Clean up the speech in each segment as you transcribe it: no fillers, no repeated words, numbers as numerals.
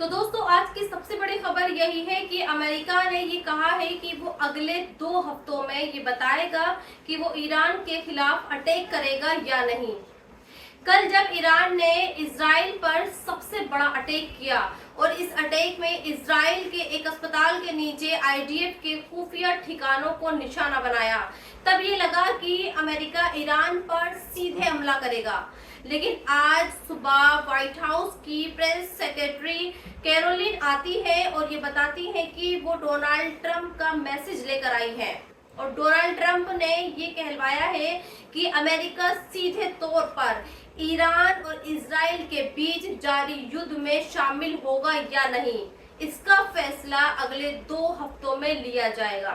तो दोस्तों आज की सबसे बड़ी खबर यही है कि अमेरिका ने ये कहा है कि वो अगले 2 हफ्तों में ये बताएगा कि वो ईरान के खिलाफ अटैक करेगा या नहीं। कल जब ईरान ने इजराइल पर सबसे बड़ा अटैक किया और इस अटैक में इजराइल के एक अस्पताल के नीचे आईडीएफ के खुफिया ठिकानों को निशाना बनाया, तब ये लगा कि अमेरिका ईरान पर सीधे हमला करेगा। लेकिन आज सुबह व्हाइट हाउस की प्रेस सेक्रेटरी कैरोलिन आती है और ये बताती है कि वो डोनाल्ड ट्रंप का मैसेज लेकर आई है और डोनाल्ड ट्रंप ने ये कहलवाया है कि अमेरिका सीधे तौर पर ईरान और इजराइल के बीच जारी युद्ध में शामिल होगा या नहीं, इसका फैसला अगले 2 हफ्तों में लिया जाएगा।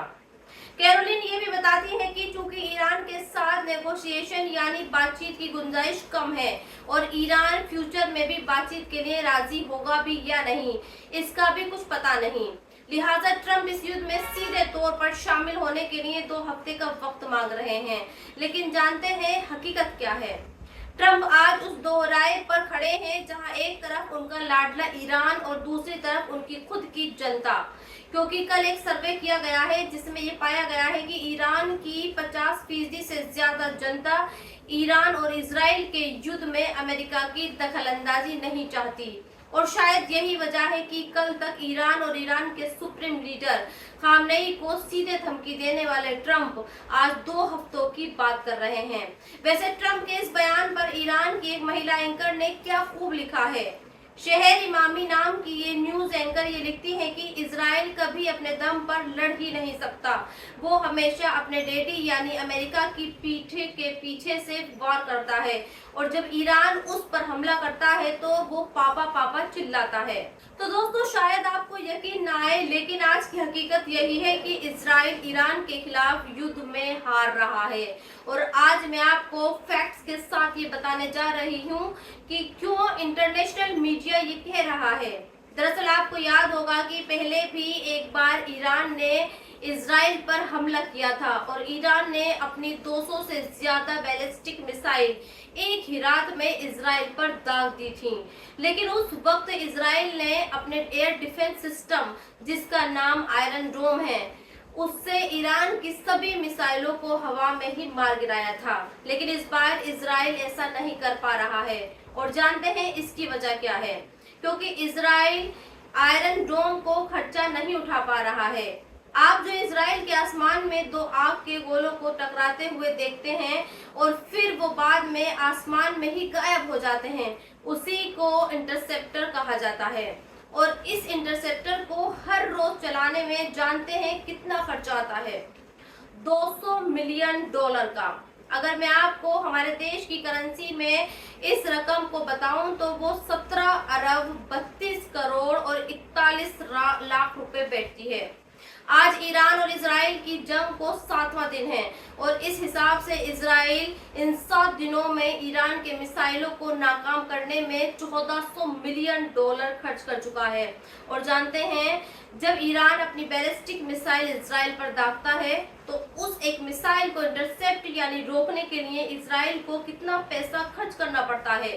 कैरोलिन ये भी बताती है कि चूंकि ईरान के साथ नेगोशिएशन यानी बातचीत की गुंजाइश कम है और ईरान फ्यूचर में भी बातचीत के लिए राजी होगा भी या नहीं, इसका भी कुछ पता नहीं। लिहाजा ट्रंप इस युद्ध में सीधे तौर पर शामिल होने के लिए 2 हफ्ते का वक्त मांग रहे हैं। लेकिन जानते हैं हकीकत क्या है? ट्रंप आज उस दोहराए पर खड़े हैं जहां एक तरफ उनका लाडला ईरान और दूसरी तरफ उनकी खुद की जनता, क्योंकि कल एक सर्वे किया गया है जिसमें ये पाया गया है कि ईरान की 50% से ज्यादा जनता ईरान और इजराइल के युद्ध में अमेरिका की दखलंदाजी नहीं चाहती। और शायद यही वजह है कि कल तक ईरान और ईरान के सुप्रीम लीडर खामनेई को सीधे धमकी देने वाले ट्रंप आज 2 हफ्तों की बात कर रहे हैं। वैसे ट्रंप के इस बयान पर ईरान की एक महिला एंकर ने क्या खूब लिखा है। शहर इमामी नाम की ये न्यूज एंकर ये लिखती है कि इजराइल कभी अपने दम पर लड़ ही नहीं सकता, वो हमेशा अपने डैडी यानी अमेरिका की पीठे के पीछे से वार करता है और जब ईरान उस पर हमला करता है तो वो पापा पापा चिल्लाता है। तो दोस्तों शायद आपको यकीन ना आए, लेकिन आज की हकीकत यही है कि इजराइल ईरान के खिलाफ युद्ध में हार रहा है और आज मैं आपको फैक्ट्स के साथ ये बताने जा रही हूँ कि क्यों इंटरनेशनल मीडिया ये कह रहा है। दरअसल आपको याद होगा कि पहले भी एक बार ईरान ने इजराइल पर हमला किया था और ईरान ने अपनी 200 से ज्यादा बैलिस्टिक मिसाइल एक ही रात में इजराइल पर दाग दी थी। लेकिन उस वक्त इजराइल ने अपने एयर डिफेंस सिस्टम जिसका नाम आयरन डोम है उससे ईरान की सभी मिसाइलों को हवा में ही मार गिराया था। लेकिन इस बार इजराइल ऐसा नहीं कर पा रहा है और जानते हैं इसकी वजह क्या है? क्योंकि इजराइल आयरन डोम को खर्चा नहीं उठा पा रहा है। आप जो इजराइल के आसमान में 2 आग के गोलों को टकराते हुए देखते हैं और फिर वो बाद में आसमान में ही गायब हो जाते हैं, उसी को इंटरसेप्टर कहा जाता है। और इस इंटरसेप्टर को हर रोज चलाने में जानते हैं कितना खर्चा आता है? 200 मिलियन डॉलर का। अगर मैं आपको हमारे देश की करेंसी में इस रकम को बताऊं तो वो 17 अरब 32 करोड़ और 41 लाख रुपए बैठती है। आज ईरान और इजराइल की जंग को 7वां दिन है और इस हिसाब से इजराइल इन 7 दिनों में ईरान के मिसाइलों को नाकाम करने में 1400 मिलियन डॉलर खर्च कर चुका है। और जानते हैं जब ईरान अपनी बैलिस्टिक मिसाइल इजराइल पर दागता है तो उस एक मिसाइल को इंटरसेप्ट यानी रोकने के लिए इजराइल को कितना पैसा खर्च करना पड़ता है?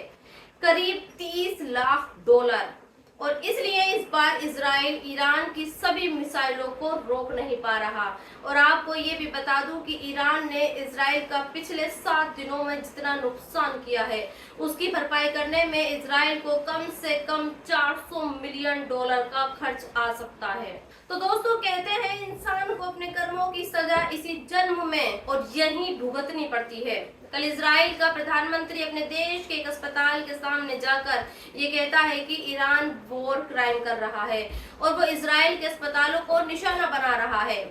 करीब 30 लाख डॉलर। और इसलिए इस बार इजराइल ईरान की सभी मिसाइलों को रोक नहीं पा रहा। और आपको ये भी बता दूं कि ईरान ने इजराइल का पिछले 7 दिनों में जितना नुकसान किया है उसकी भरपाई करने में इजराइल को कम से कम 400 मिलियन डॉलर का खर्च आ सकता है। तो दोस्तों कहते हैं इंसान को अपने कर्मों की सजा इसी जन्म में और यहीं भुगतनी पड़ती है। कल इजराइल का प्रधानमंत्री अपने देश के एक अस्पताल के सामने जाकर ये कहता है कि ईरान वॉर क्राइम कर रहा है और वो इजराइल के अस्पतालों को निशाना बना रहा है।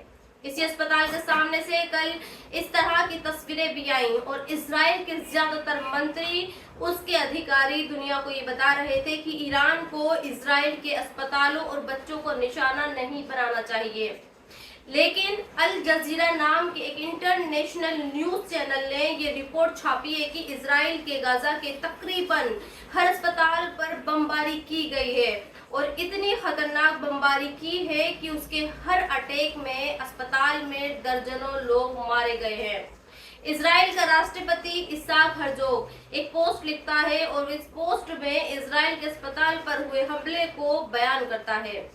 इसी अस्पताल के सामने से कल इस तरह की तस्वीरें भी आई और इजराइल के ज्यादातर मंत्री उसके अधिकारी दुनिया को ये बता रहे थे कि ईरान को इजराइल के अस्पतालों और बच्चों को निशाना नहीं बनाना चाहिए। लेकिन अल जजीरा नाम के एक इंटरनेशनल न्यूज चैनल ने ये रिपोर्ट छापी है कि इजराइल के गाजा के तकरीबन हर अस्पताल पर बमबारी की गई है और इतनी खतरनाक बमबारी की है कि उसके हर अटैक में अस्पताल में दर्जनों लोग मारे गए हैं। इजराइल का राष्ट्रपति इसाक हर्जोग एक पोस्ट लिखता है और इस पोस्ट में इजराइल के अस्पताल पर हुए हमले को बयान करता है।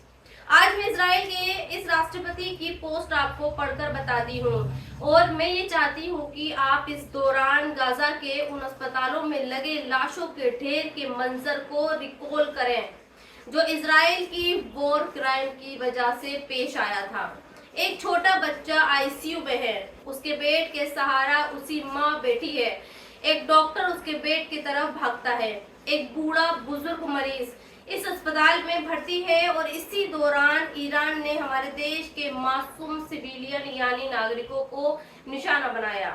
आज मैं इजराइल के इस राष्ट्रपति की पोस्ट आपको पढ़कर बताती हूँ और मैं ये चाहती हूँ कि आप इस दौरान गाजा के उन अस्पतालों में लगे लाशों के ढेर के मंजर को रिकॉल करें जो इजराइल की वॉर क्राइम की वजह से पेश आया था। एक छोटा बच्चा आईसीयू में है, उसके बेड के सहारा उसकी माँ बैठी है, एक डॉक्टर उसके बेड की तरफ भागता है, एक बूढ़ा बुजुर्ग मरीज इस अस्पताल में भर्ती है और इसी दौरान ईरान ने हमारे देश के मासूम सिविलियन यानी नागरिकों को निशाना बनाया।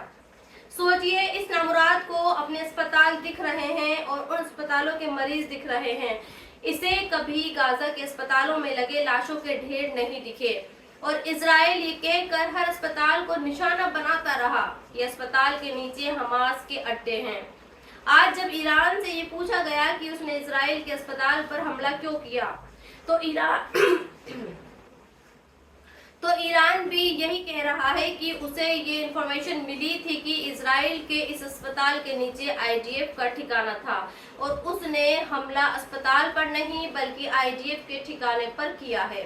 सोचिए, इस नामुराद को अपने अस्पताल दिख रहे हैं और उन अस्पतालों के मरीज दिख रहे हैं, इसे कभी गाजा के अस्पतालों में लगे लाशों के ढेर नहीं दिखे और इजराइल ये कहकर हर अस्पताल को निशाना बनाता रहा ये अस्पताल के नीचे हमास के अड्डे हैं। आज जब ईरान से ये पूछा गया कि उसने इजराइल के अस्पताल पर हमला क्यों किया तो ईरान भी यही कह रहा है कि उसे ये इंफॉर्मेशन मिली थी कि इजराइल के इस अस्पताल के नीचे आईडीएफ का ठिकाना था और उसने हमला अस्पताल पर नहीं बल्कि आईडीएफ के ठिकाने पर किया है।